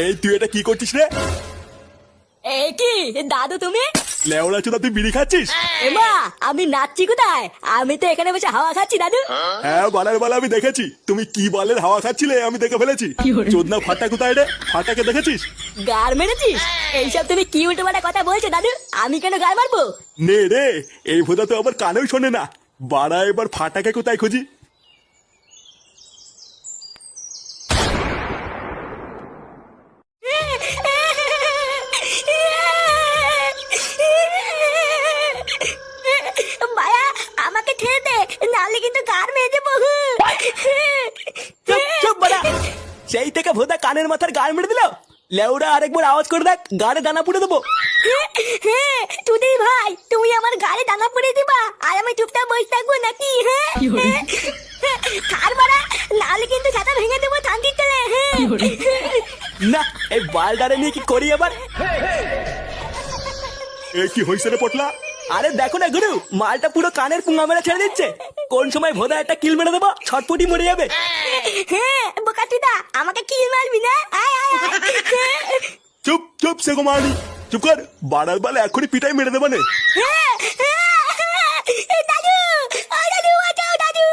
এই তুই এটা কি করছিস রে? এ কি দাদু তুমি? লেওড়া চোদা, তুই বিড়ি খাচ্ছিস? এমা আমি নাচছি কোথায়? আমি তো এখানে বসে হাওয়া খাচ্ছি দাদু। হ্যাঁ, বালের বালে আমি দেখেছি তুমি কি বালের হাওয়া খাচ্ছিলে, আমি দেখে ফেলেছি। চোদনা ফাটা কোথায় রে? ফাটাকে দেখেছিস? গার মেরেছিস? এইসব তুমি কি উল্টো পাল্টা কথা বলছো দাদু? আমি কেন গার মারবো? নে রে, এই ভোদা তো আবার কানেও শোনে না। বাড়া, এবার ফাটাকে কোথায় খুঁজি? মায়া আমাকে ছেড়ে দে, নাহলে কিন্তু গার মেরে দেবো। চুপ চুপ বাড়া। সেই থেকে ভোদা কানের মাথার গাল মেরে দিল। লেউড়া আরেকবার আওয়াজ করে দেখ, গাড়ে দানা পুড়ে দেবো। তুই ভাই, তুমি আমার গায়ে দানা পড়ে দিবা আর আমি চুপচাপ বসে থাকবো নাকি? কার মারা, নাহলে কিন্তু ছাতা ভেঙে দেবো শান্তির চলে। না, এই বালডারে নিয়ে কি করি এবার? এ কি হইছে রে পটলা? আরে দেখো না গুরু, মালটা পুরো কানের পুঙ্গা মেরে ছেড়ে দিচ্ছে। কোন সময় ভোদা একটা কিল মেরে দেবো, ছটপটি মরে যাবে। বোকাচুদা, আমাকে কি মারবি না? আয় আয় আয়। চুপ চুপ, সেগো মারি। চুপ কর, বাড়ার বালে এখনই পিটাই মেরে দেবানে। দাদু, ও দাদু, বাঁচাও দাদু।